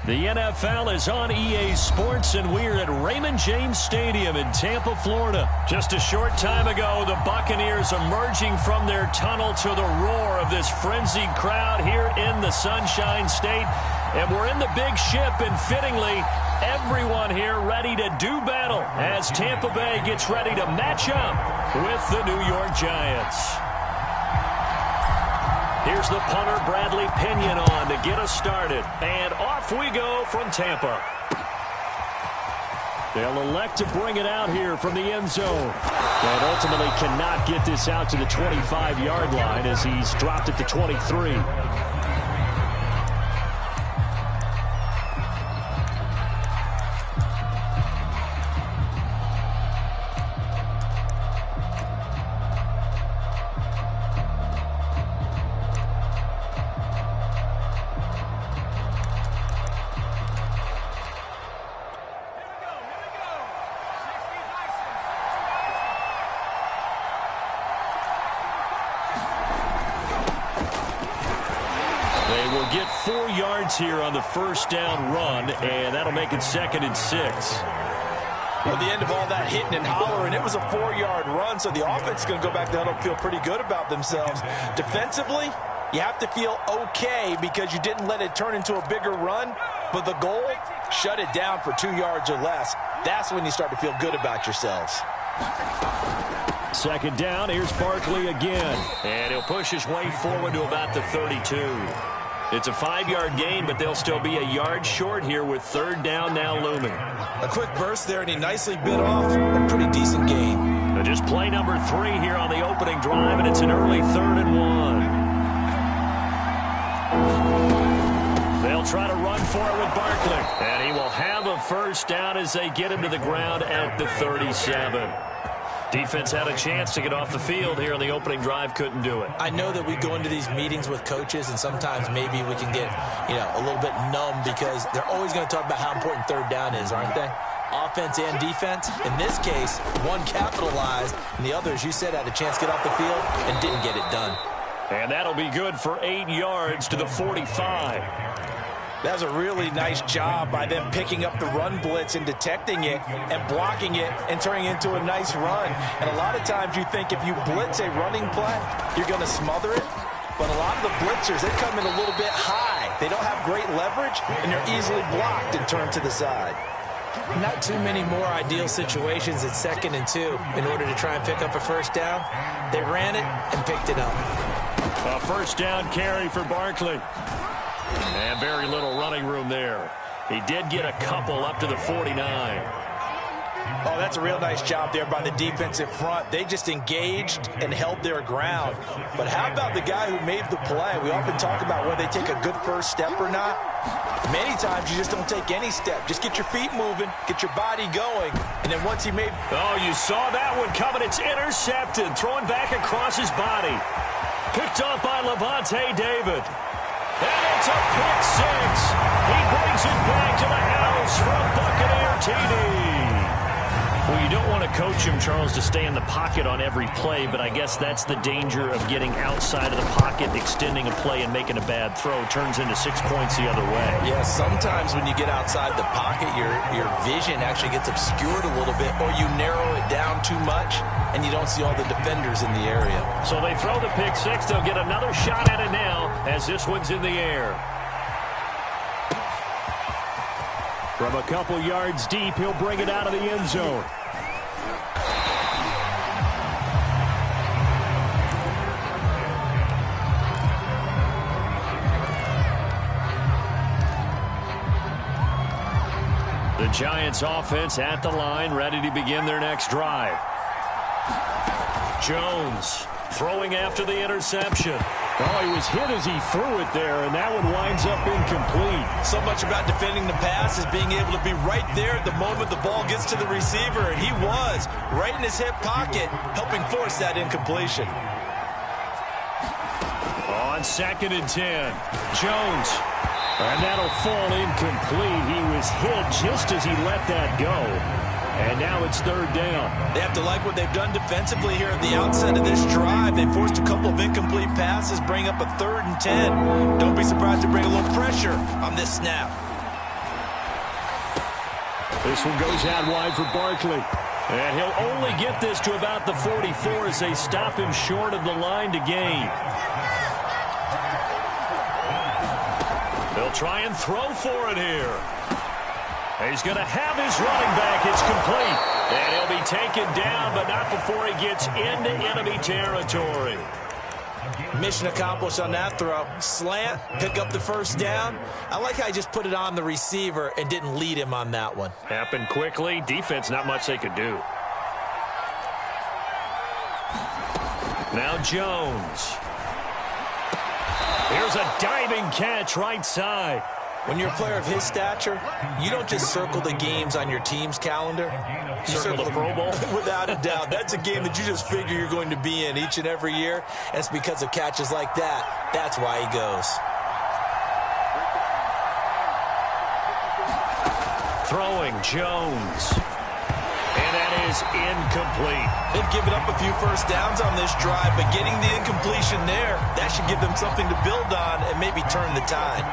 The NFL is on EA Sports, and we're at Raymond James Stadium in Tampa, Florida. Just a short time ago, the Buccaneers emerging from their tunnel to the roar of this frenzied crowd here in the Sunshine State. And we're in the big ship, and fittingly, everyone here ready to do battle as Tampa Bay gets ready to match up with the New York Giants. Here's the punter, Bradley Pinion, on to get us started. And off we go from Tampa. They'll elect to bring it out here from the end zone. And ultimately cannot get this out to the 25-yard line as he's dropped it to 23. Get 4 yards here on the first down run, and that'll make it 2nd and 6. Well, the end of all that hitting and hollering, it was a 4-yard run, so the offense is going to go back to huddle and feel pretty good about themselves. Defensively, you have to feel okay because you didn't let it turn into a bigger run, but the goal, shut it down for 2 yards or less. That's when you start to feel good about yourselves. 2nd down, here's Barkley again, and he'll push his way forward to about the 32. It's a 5-yard gain, but they'll still be a yard short here with 3rd down now looming. A quick burst there, and he nicely bit off a pretty decent gain. Just play number 3 here on the opening drive, and it's an early 3rd and 1. They'll try to run for it with Barkley, and he will have a first down as they get him to the ground at the 37. Defense had a chance to get off the field here on the opening drive, couldn't do it. I know that we go into these meetings with coaches, and sometimes maybe we can get, a little bit numb because they're always going to talk about how important 3rd down is, aren't they? Offense and defense. In this case, one capitalized, and the other, as you said, had a chance to get off the field and didn't get it done. And that'll be good for 8 yards to the 45. That was a really nice job by them picking up the run blitz and detecting it and blocking it and turning it into a nice run. And a lot of times you think if you blitz a running play, you're going to smother it. But a lot of the blitzers, they come in a little bit high. They don't have great leverage, and they're easily blocked and turned to the side. Not too many more ideal situations at 2nd and 2 in order to try and pick up a first down. They ran it and picked it up. A first down carry for Barkley. And very little running room there. He did get a couple up to the 49. Oh, that's a real nice job there by the defensive front. They just engaged and held their ground. But how about the guy who made the play? We often talk about whether they take a good first step or not. Many times you just don't take any step. Just get your feet moving, get your body going, and then once he made... Oh, you saw that one coming. It's intercepted, throwing back across his body. Picked up by Levante David. And it's a pick 6. He brings it back to the house from Buccaneer TD. Well, you don't want to coach him, Charles, to stay in the pocket on every play, but I guess that's the danger of getting outside of the pocket, extending a play, and making a bad throw. Turns into 6 points the other way. Yeah, sometimes when you get outside the pocket, your vision actually gets obscured a little bit, or you narrow it down too much, and you don't see all the defenders in the area. So they throw the pick 6. They'll get another shot at it now as this one's in the air. From a couple yards deep, he'll bring it out of the end zone. The Giants offense at the line, ready to begin their next drive. Jones throwing after the interception. Oh, he was hit as he threw it there, and that one winds up incomplete. So much about defending the pass is being able to be right there at the moment the ball gets to the receiver, and he was right in his hip pocket, helping force that incompletion. On 2nd and 10, Jones, and that'll fall incomplete. He was hit just as he let that go. And now it's 3rd down. They have to like what they've done defensively here at the outset of this drive. They forced a couple of incomplete passes, bring up a 3rd and 10. Don't be surprised to bring a little pressure on this snap. This one goes out wide for Barkley. And he'll only get this to about the 44 as they stop him short of the line to gain. They'll try and throw for it here. He's going to have his running back. It's complete. And he'll be taken down, but not before he gets into enemy territory. Mission accomplished on that throw. Slant, pick up the first down. I like how he just put it on the receiver and didn't lead him on that one. Happened quickly. Defense, not much they could do. Now Jones. Here's a diving catch right side. When you're a player of his stature, you don't just circle the games on your team's calendar. You circle the Pro Bowl? Without a doubt. That's a game that you just figure you're going to be in each and every year. And it's because of catches like that. That's why he goes. Throwing Jones. And that is incomplete. They've given up a few first downs on this drive, but getting the incompletion there, that should give them something to build on and maybe turn the tide.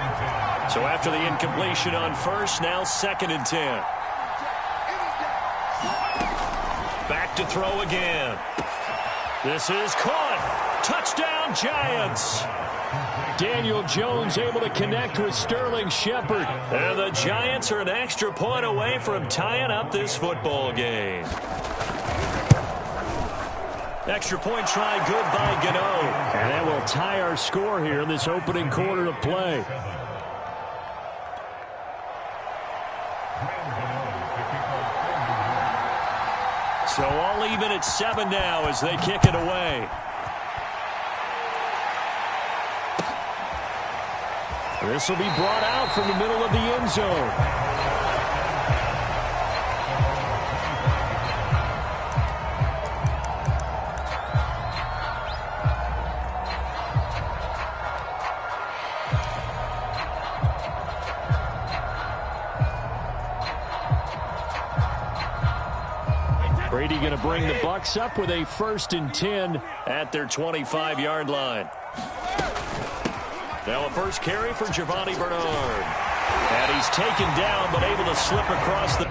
So after the incompletion on first, now 2nd and 10. Back to throw again. This is caught. Touchdown, Giants. Daniel Jones able to connect with Sterling Shepard. And the Giants are an extra point away from tying up this football game. Extra point try good by Gano. And that will tie our score here in this opening quarter of play. So all even at 7 now as they kick it away. This will be brought out from the middle of the end zone. Brady going to bring the Bucs up with a 1st and 10 at their 25-yard line. Now a first carry for Giovanni Bernard. And he's taken down but able to slip across the...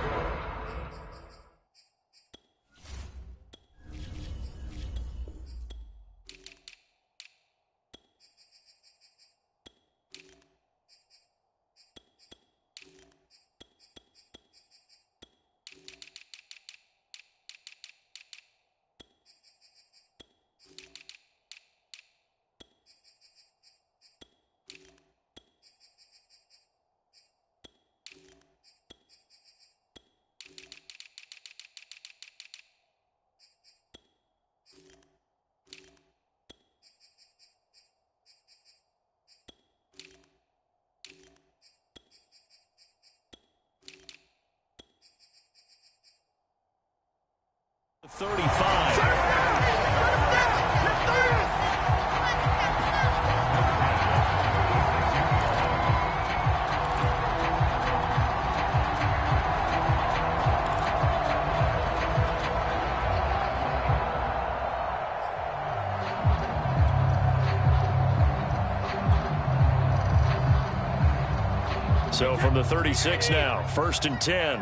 So from the 36 now, 1st and 10.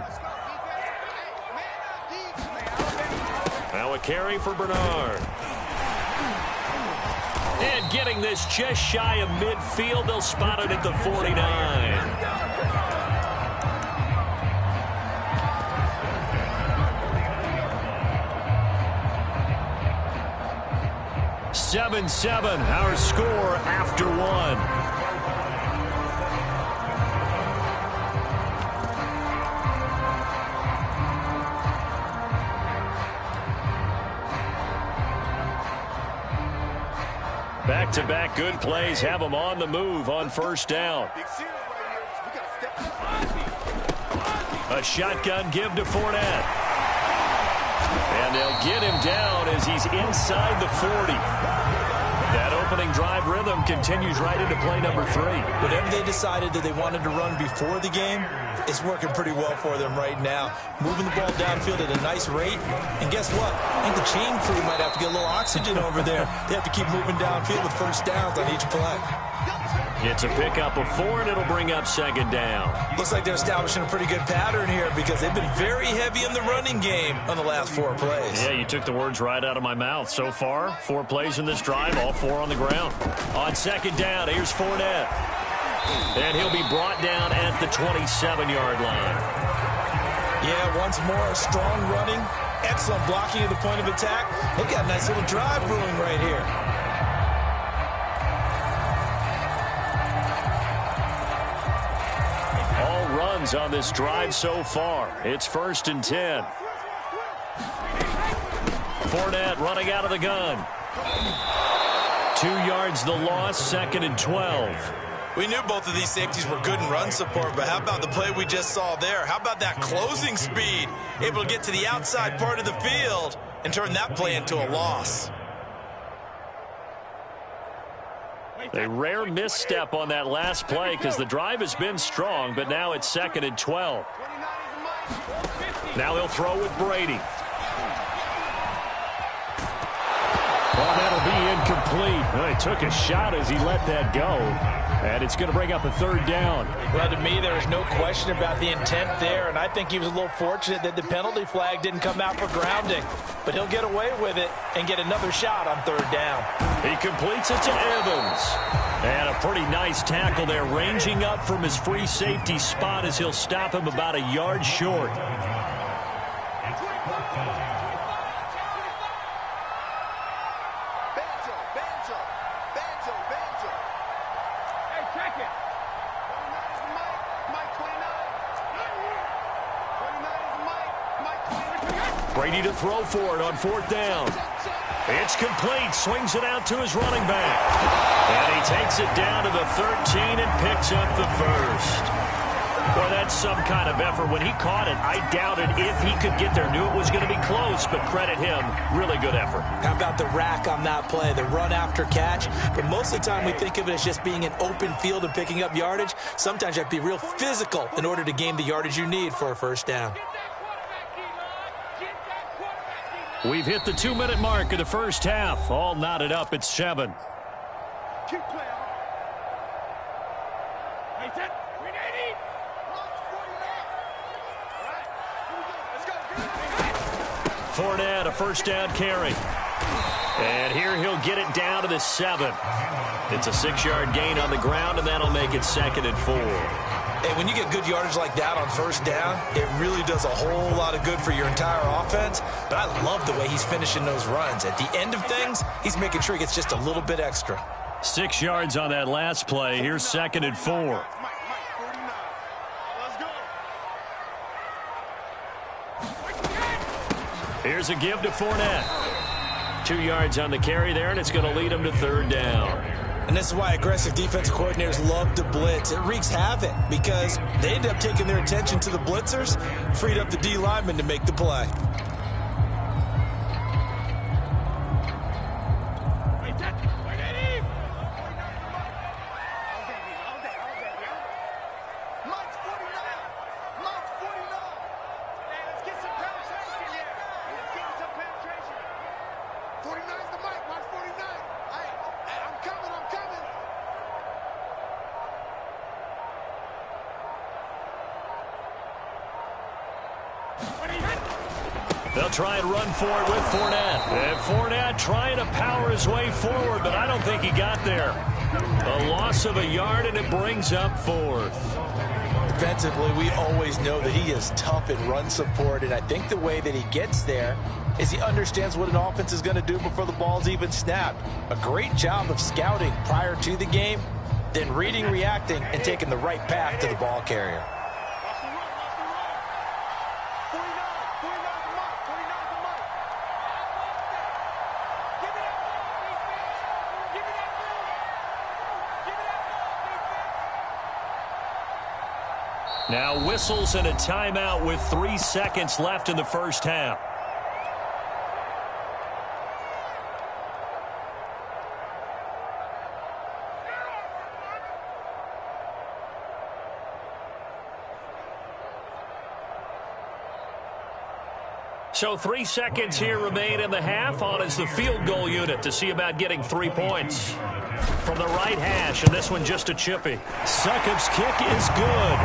Now a carry for Bernard. And getting this just shy of midfield, they'll spot it at the 49. 7-7, our score after 1. Back-to-back good plays have them on the move on 1st down. A shotgun give to Fournette. And they'll get him down as he's inside the 40. That opening drive rhythm continues right into play number 3. Whatever they decided that they wanted to run before the game, it's working pretty well for them right now. Moving the ball downfield at a nice rate. And guess what? I think the chain crew might have to get a little oxygen over there. They have to keep moving downfield with first downs on each play. It's a pickup of 4, and it'll bring up second down. Looks like they're establishing a pretty good pattern here because they've been very heavy in the running game on the last 4 plays. Yeah, you took the words right out of my mouth. So far, 4 plays in this drive, all 4 on the ground. On second down, here's Fournette. And he'll be brought down at the 27-yard line. Yeah, once more, strong running, excellent blocking at the point of attack. They've got a nice little drive brewing right here. On this drive so far. It's 1st and 10. Fournette running out of the gun. 2 yards the loss, 2nd and 12. We knew both of these safeties were good in run support, but how about the play we just saw there? How about that closing speed? Able to get to the outside part of the field and turn that play into a loss. A rare misstep on that last play because the drive has been strong, but now it's 2nd and 12. Now he'll throw with Brady. Well, that'll be incomplete. Well, he took a shot as he let that go, and it's going to bring up a 3rd down. Well, to me, there was no question about the intent there, and I think he was a little fortunate that the penalty flag didn't come out for grounding. But he'll get away with it and get another shot on 3rd down. He completes it to Evans. And a pretty nice tackle there, ranging up from his free safety spot as he'll stop him about a yard short. Brady to throw for it on 4th down. It's complete. Swings it out to his running back. And he takes it down to the 13 and picks up the 1st. Well, that's some kind of effort. When he caught it, I doubted if he could get there. Knew it was going to be close, but credit him. Really good effort. How about the rack on that play, the run after catch? But most of the time we think of it as just being an open field and picking up yardage. Sometimes you have to be real physical in order to gain the yardage you need for a 1st down. We've hit the 2-minute mark of the 1st half. All knotted up at 7. Fournette, a 1st down carry. And here he'll get it down to the 7. It's a 6-yard gain on the ground, and that'll make it 2nd and 4. And when you get good yardage like that on 1st down, it really does a whole lot of good for your entire offense. But I love the way he's finishing those runs. At the end of things, he's making sure he gets just a little bit extra. 6 yards on that last play. Here's 2nd and 4. Here's a give to Fournette. 2 yards on the carry there, and it's going to lead him to 3rd down. And this is why aggressive defensive coordinators love to blitz. It wreaks havoc because they end up taking their attention to the blitzers, freed up the D lineman to make the play. They'll try and run for it with Fournette. And Fournette trying to power his way forward, but I don't think he got there. A loss of a yard, and it brings up 4th. Defensively, we always know that he is tough in run support, and I think the way that he gets there is he understands what an offense is going to do before the ball's even snapped. A great job of scouting prior to the game, then reading, reacting, and taking the right path to the ball carrier. Now whistles and a timeout with 3 seconds left in the 1st half. So 3 seconds here remain in the half. On is the field goal unit to see about getting 3 points. From the right hash, and this one just a chippy. Succop's kick is good.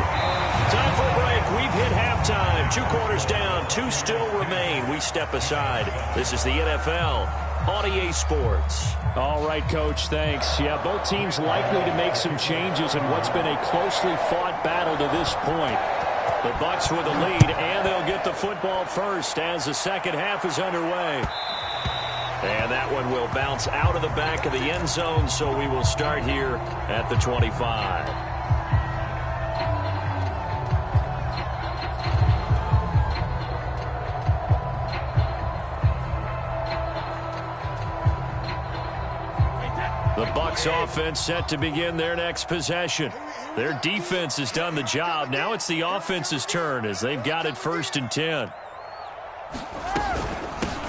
Time for a break. We've hit halftime. 2 quarters down, 2 still remain. We step aside. This is the NFL on EA Sports. All right, Coach, thanks. Yeah, both teams likely to make some changes in what's been a closely fought battle to this point. The Bucs with the lead, and they'll get the football first as the second half is underway. And that one will bounce out of the back of the end zone, so we will start here at the 25. The Bucs offense set to begin their next possession. Their defense has done the job. Now it's the offense's turn as they've got it 1st and 10.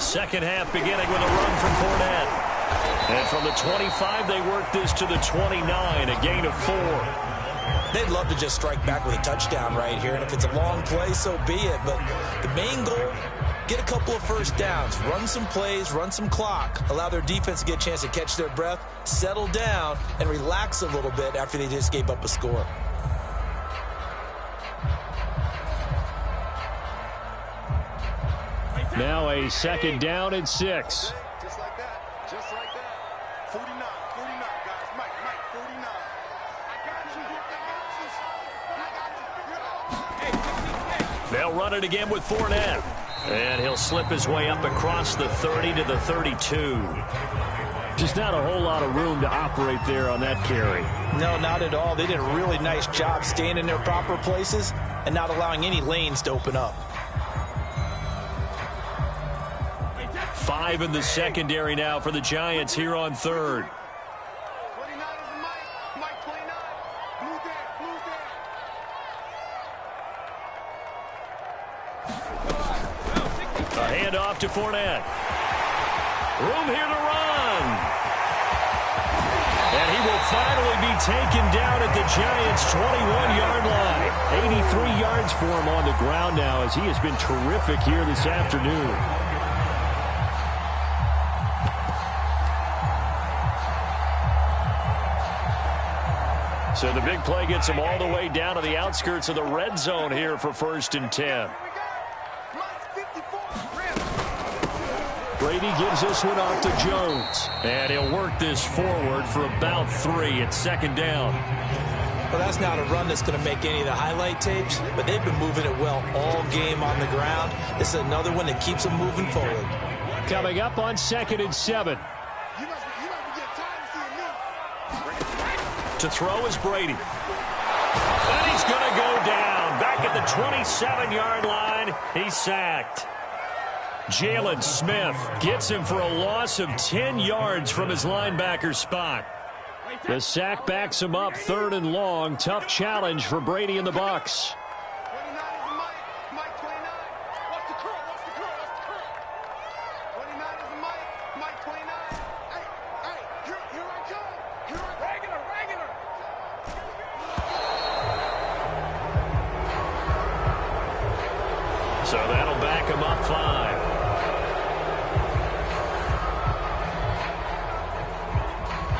Second half beginning with a run from Fournette. And from the 25, they work this to the 29, a gain of 4. They'd love to just strike back with a touchdown right here, and if it's a long play, so be it. But the main goal, get a couple of first downs, run some plays, run some clock, allow their defense to get a chance to catch their breath, settle down, and relax a little bit after they just gave up a score. Now a 2nd down and 6. Just like that. Just like that. 49, 49, guys. Mike, 49. I got you. They'll run it again with Fournette. And he'll slip his way up across the 30 to the 32. Just not a whole lot of room to operate there on that carry. No, not at all. They did a really nice job staying in their proper places and not allowing any lanes to open up. 5 in the secondary now for the Giants here on 3rd. 29 is Mike. Mike 29. Blue down, blue down. A handoff to Fournette. Room here to run. And he will finally be taken down at the Giants' 21-yard line. 83 yards for him on the ground now as he has been terrific here this afternoon. So the big play gets him all the way down to the outskirts of the red zone here for 1st and 10. Brady gives this one off to Jones. And he'll work this forward for about 3 at 2nd down. Well, that's not a run that's going to make any of the highlight tapes, but they've been moving it well all game on the ground. This is another one that keeps them moving forward. Coming up on 2nd and 7. To throw is Brady. And he's going to go down. Back at the 27-yard line. He's sacked. Jalen Smith gets him for a loss of 10 yards from his linebacker spot. The sack backs him up 3rd and long. Tough challenge for Brady and the Bucs. 29 is Mike. Mike 29. What's the curl? What's the curl? What's the curl? 29 is Mike. Mike 29. Hey, here I come. Here I come. Regular. So that'll back him up 5.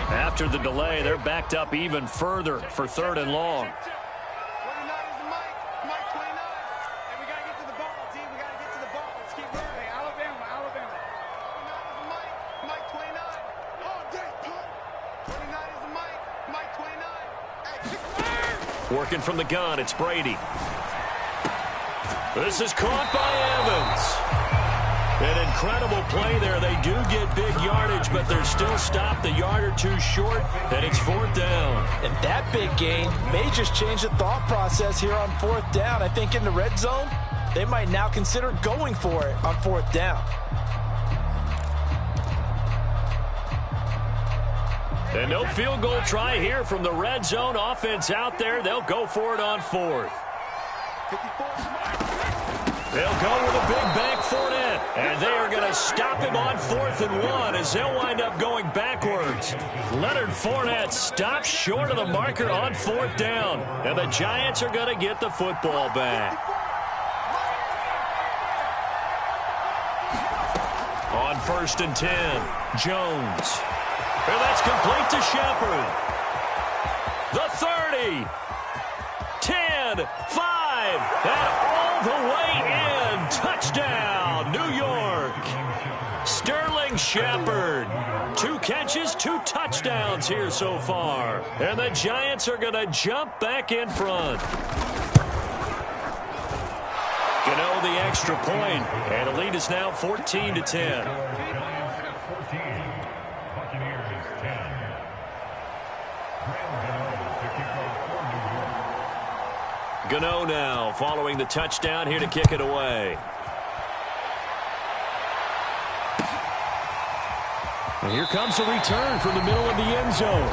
After the delay, they're backed up even further for 3rd and long. 29 is Mike. Mike 29. And we got to get to the ball, team. We got to get to the ball. Let's keep running. Hey, Alabama. 29 is Mike. Mike 29. All day, punt. 29 is Mike. Mike 29. Hey, kick it. Working from the gun, it's Brady. This is caught by Evans. An incredible play there. They do get big yardage, but they're still stopped a yard or 2 short, and it's 4th down. And that big gain may just change the thought process here on 4th down. I think in the red zone, they might now consider going for it on 4th down. And no field goal try here from the red zone. Offense out there. They'll go for it on 4th. 54. They'll go with a big bank Fournette. And they are going to stop him on 4th and 1 as they'll wind up going backwards. Leonard Fournette stops short of the marker on 4th down. And the Giants are going to get the football back. On 1st and 10, Jones. And that's complete to Shepard. The 30. 10, 5, and all the way in. Touchdown, New York. Sterling Shepard. 2 catches, 2 touchdowns here so far. And the Giants are going to jump back in front. Gano the extra point, and the lead is now 14-10. Gano now following the touchdown here to kick it away. And here comes a return from the middle of the end zone.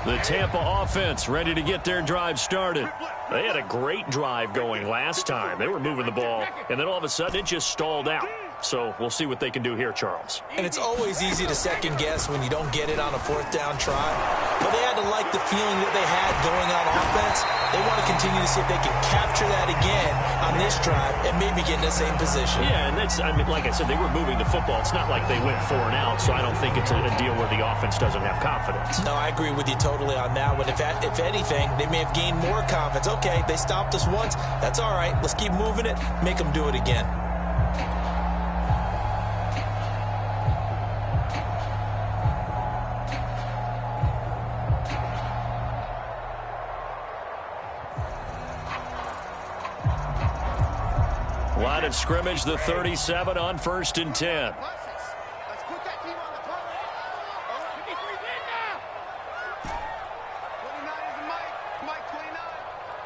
The Tampa offense ready to get their drive started. They had a great drive going last time. They were moving the ball, and then all of a sudden it just stalled out. So we'll see what they can do here, Charles. And it's always easy to second guess when you don't get it on a 4th down try. But they had to like the feeling that they had going on offense. They want to continue to see if they can capture that again on this drive and maybe get in the same position. Yeah, and that's, I mean, like I said, they were moving the football. It's not like they went 4 and out, so I don't think it's a deal where the offense doesn't have confidence. No, I agree with you totally on that one. If anything, they may have gained more confidence. Okay, they stopped us once. That's all right. Let's keep moving it. Make them do it again. Line of scrimmage, the 37 on 1st and 10. Let's put that team on the front. 53 in now. 29 is the Mike 29.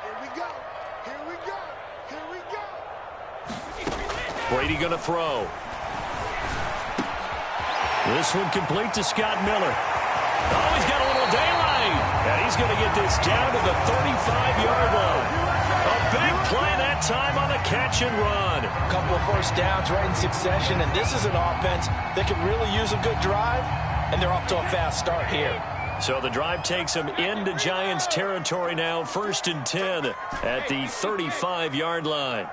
Here we go. Here we go. Here we go. 53 in now. Brady going to throw. This one complete to Scott Miller. Oh, he's got a little daylight. And he's going to get this down to the 35-yard line. A big play that time on the catch and run. A couple of first downs right in succession, and this is an offense that could really use a good drive, and they're off to a fast start here. So the drive takes them into Giants territory now, 1st and 10 at the 35-yard line.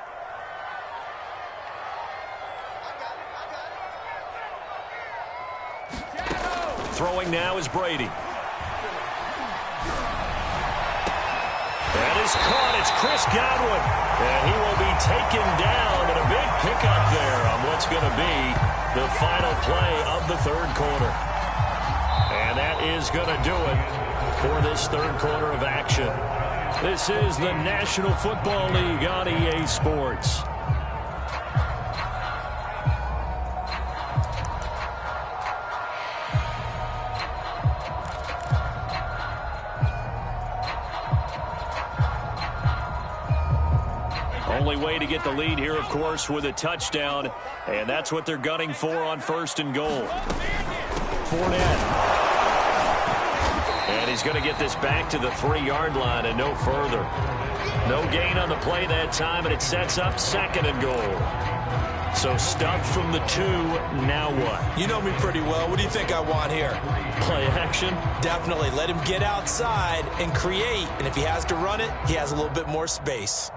Throwing now is Brady. That is caught. It's Chris Godwin. And he will be taken down, and a big pickup there on what's going to be the final play of the 3rd quarter. And that is going to do it for this 3rd quarter of action. This is the National Football League on EA Sports. Only way to get the lead here, of course, with a touchdown, and that's what they're gunning for on 1st and goal. Fournette. And he's going to get this back to the 3-yard line and no further. No gain on the play that time, and it sets up 2nd and goal. So stuffed from the 2, now what? You know me pretty well. What do you think I want here? Play action? Definitely. Let him get outside and create, and if he has to run it, he has a little bit more space.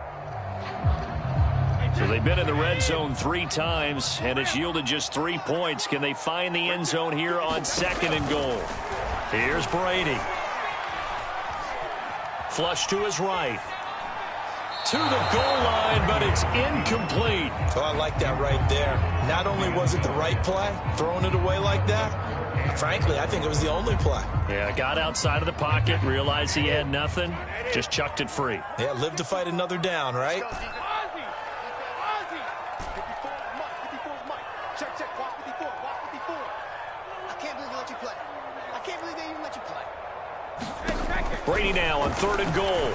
So they've been in the red zone 3 times, and it's yielded just 3 points. Can they find the end zone here on 2nd and goal? Here's Brady. Flush to his right. To the goal line, but it's incomplete. Oh, I like that right there. Not only was it the right play, throwing it away like that, frankly, I think it was the only play. Yeah, got outside of the pocket, realized he had nothing, just chucked it free. Yeah, live to fight another down, right? Brady now on 3rd and goal.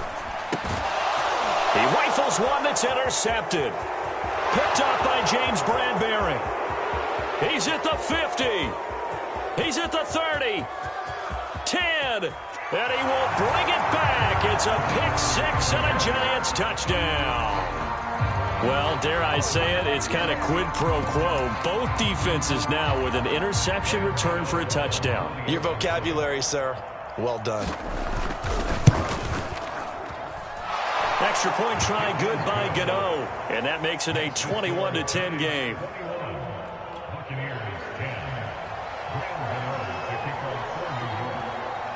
He rifles one that's intercepted. Picked up by James Bradbury. He's at the 50. He's at the 30. 10. And he will bring it back. It's a pick 6 and a Giants touchdown. Well, dare I say it, it's kind of quid pro quo. Both defenses now with an interception return for a touchdown. Your vocabulary, sir. Well done. extra point try good by Gano. And that makes it a 21-10 game.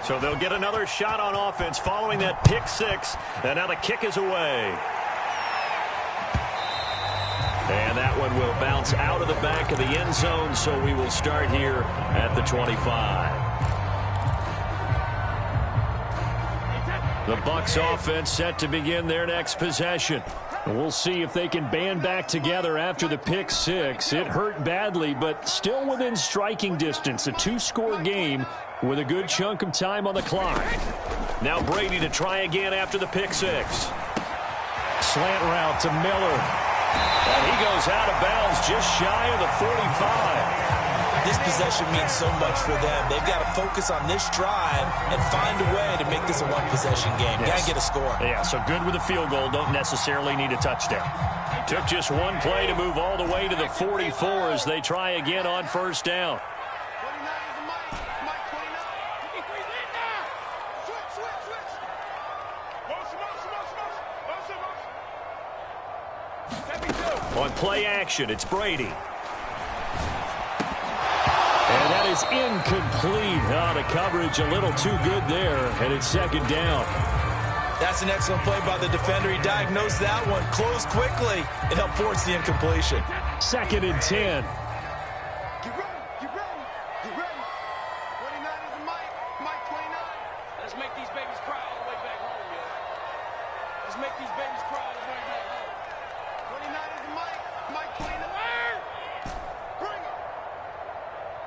So they'll get another shot on offense following that pick six. And now the kick is away. And that one will bounce out of the back of the end zone, so we will start here at the 25. The Bucs offense set to begin their next possession. We'll see if they can band back together after the pick six. It hurt badly, but still within striking distance. A two-score game with a good chunk of time on the clock. Now Brady to try again after the pick six. Slant route to Miller. And he goes out of bounds just shy of the 45. This possession means so much for them. They've got to focus on this drive and find a way to make this a one-possession game. Yes. Got to get a score. Yeah, so good with a field goal. Don't necessarily need a touchdown. Took just one play to move all the way to the 44 as they try again on first down. On play action, it's Brady. And that is incomplete. Oh, the coverage a little too good there, and it's second down. That's an excellent play by the defender. He diagnosed that one, closed quickly, and helped force the incompletion. Second and 10. Get ready, get ready, get ready. 29 is the Mike 29. Let's make these babies cry all the way back home, yo. Let's make these babies cry all the way back home. 29 is the Mike 29. Bring it.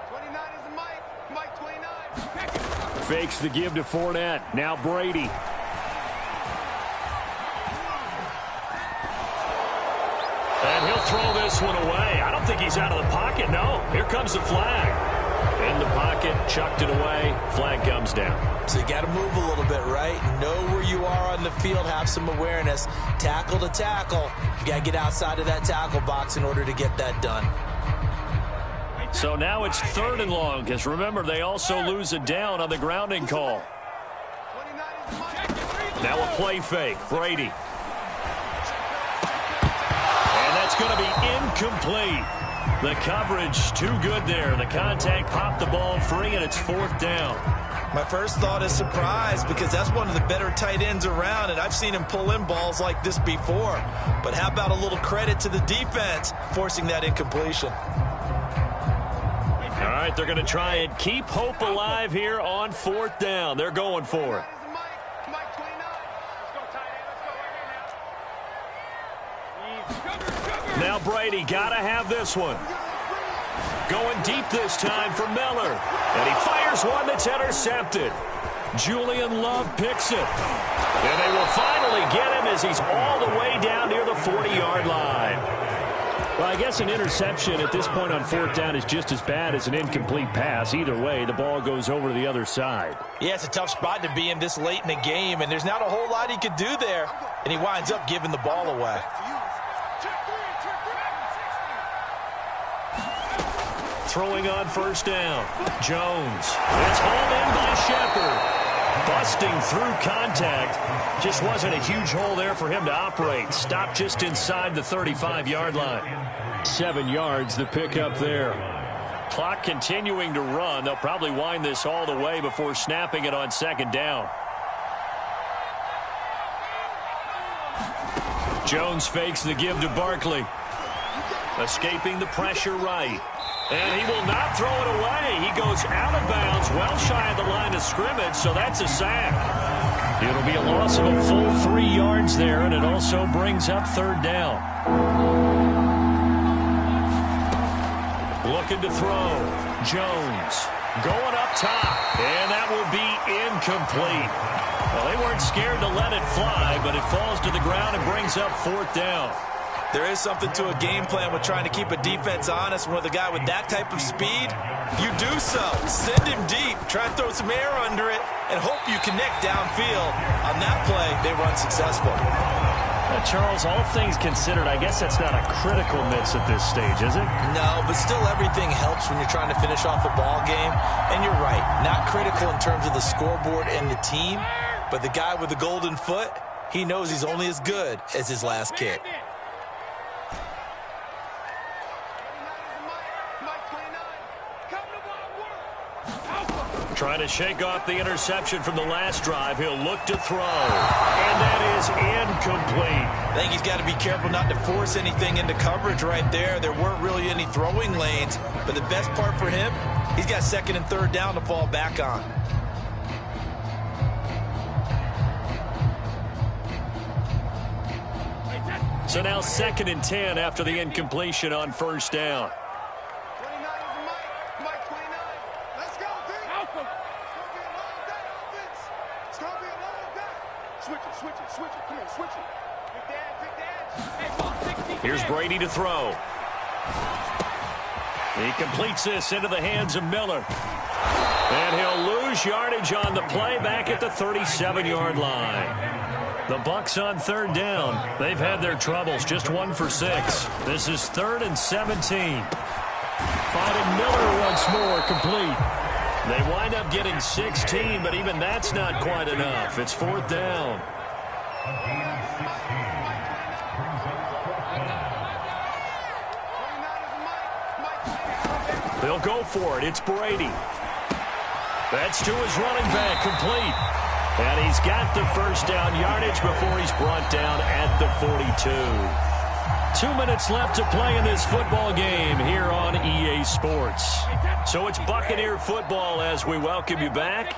29 is the Mike 29. Fakes the give to Fournette. Now Brady. And he'll throw this one away. I don't think he's out of the pocket, no. Here comes the flag. In the pocket, chucked it away. Flag comes down. So you got to move a little bit, right? Know where you are on the field, have some awareness. Tackle to tackle. You got to get outside of that tackle box in order to get that done. So now it's third and long, because remember, they also lose a down on the grounding call. Now a play fake. Brady. And that's going to be incomplete. The coverage too good there. The contact popped the ball free, and it's fourth down. My first thought is surprise, because that's one of the better tight ends around, and I've seen him pull in balls like this before. But how about a little credit to the defense forcing that incompletion? All right, they're going to try and keep hope alive here on fourth down. They're going for it. Now Brady got to have this one. Going deep this time for Miller. And he fires one that's intercepted. Julian Love picks it. And they will finally get him as he's all the way down near the 40-yard line. Well, I guess an interception at this point on fourth down is just as bad as an incomplete pass. Either way, the ball goes over to the other side. Yeah, it's a tough spot to be in this late in the game, and there's not a whole lot he could do there. And he winds up giving the ball away. Throwing on first down. Jones. It's hauled in by Shepard. Busting through contact. Just wasn't a huge hole there for him to operate. Stopped just inside the 35-yard line. 7 yards, the pickup there. Clock continuing to run. They'll probably wind this all the way before snapping it on second down. Jones fakes the give to Barkley. Escaping the pressure right. And he will not throw it away. He goes out of bounds, well shy of the line of scrimmage, so that's a sack. It'll be a loss of a full 3 yards there, and it also brings up third down. Looking to throw. Jones going up top, and that will be incomplete. Well, they weren't scared to let it fly, but it falls to the ground and brings up fourth down. There is something to a game plan with trying to keep a defense honest. With a guy with that type of speed, you do so. Send him deep, try and throw some air under it, and hope you connect downfield. On that play, they were unsuccessful. Charles, all things considered, I guess that's not a critical miss at this stage, is it? No, but still everything helps when you're trying to finish off a ball game. And you're right, not critical in terms of the scoreboard and the team, but the guy with the golden foot, he knows he's only as good as his last kick. Trying to shake off the interception from the last drive. He'll look to throw. And that is incomplete. I think he's got to be careful not to force anything into coverage right there. There weren't really any throwing lanes. But the best part for him, he's got second and third down to fall back on. So now 2nd and 10 after the incompletion on first down. Here's Brady to throw. He completes this into the hands of Miller. And he'll lose yardage on the play back at the 37-yard line. The Bucs on third down. They've had their troubles, just 1 for 6. This is 3rd and 17. Finding Miller once more, complete. They wind up getting 16, but even that's not quite enough. It's 4th down. They'll go for it. It's Brady. That's to his running back, complete. And he's got the first down yardage before he's brought down at the 42. 2 minutes left to play in this football game here on EA Sports. So it's Buccaneer football as we welcome you back.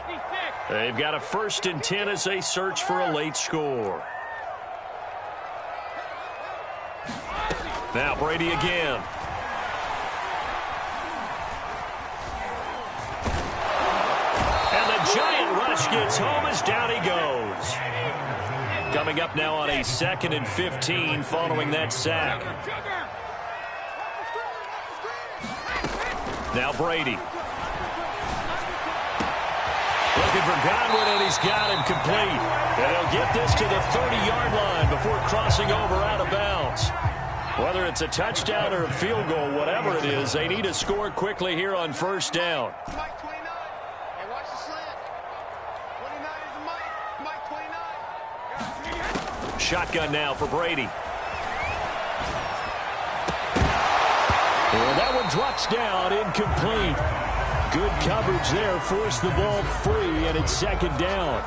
They've got a 1st and 10 as they search for a late score. Now Brady again. Giant rush gets home as down he goes. Coming up now on a 2nd and 15 following that sack. Now Brady. Looking for Godwin, and he's got him complete. And he'll get this to the 30-yard line before crossing over out of bounds. Whether it's a touchdown or a field goal, whatever it is, they need to score quickly here on first down. Shotgun now for Brady. And that one drops down, incomplete. Good coverage there, forced the ball free, and it's 2nd down.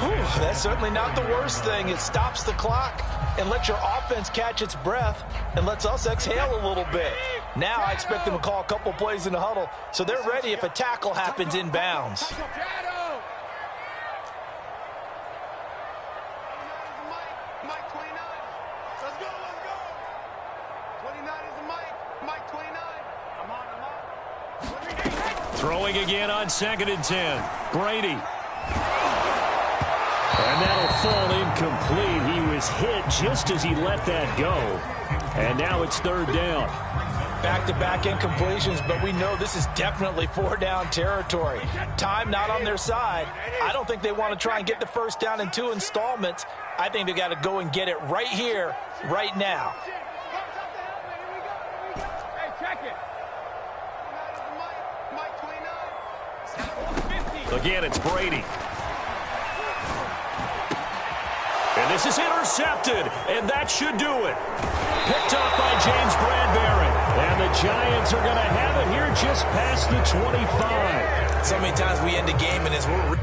Whew, that's certainly not the worst thing. It stops the clock and lets your offense catch its breath and lets us exhale a little bit. Now I expect them to call a couple plays in the huddle so they're ready if a tackle happens inbounds. Throwing again on 2nd and 10. Brady. And that'll fall incomplete. He was hit just as he let that go. And now it's 3rd down. Back-to-back incompletions, but we know this is definitely 4-down territory. Time not on their side. I don't think they want to try and get the first down in 2 installments. I think they got to go and get it right here, right now. Again, it's Brady. And this is intercepted, and that should do it. Picked up by James Bradbury. And the Giants are going to have it here just past the 25. So many times we end a game, and as we're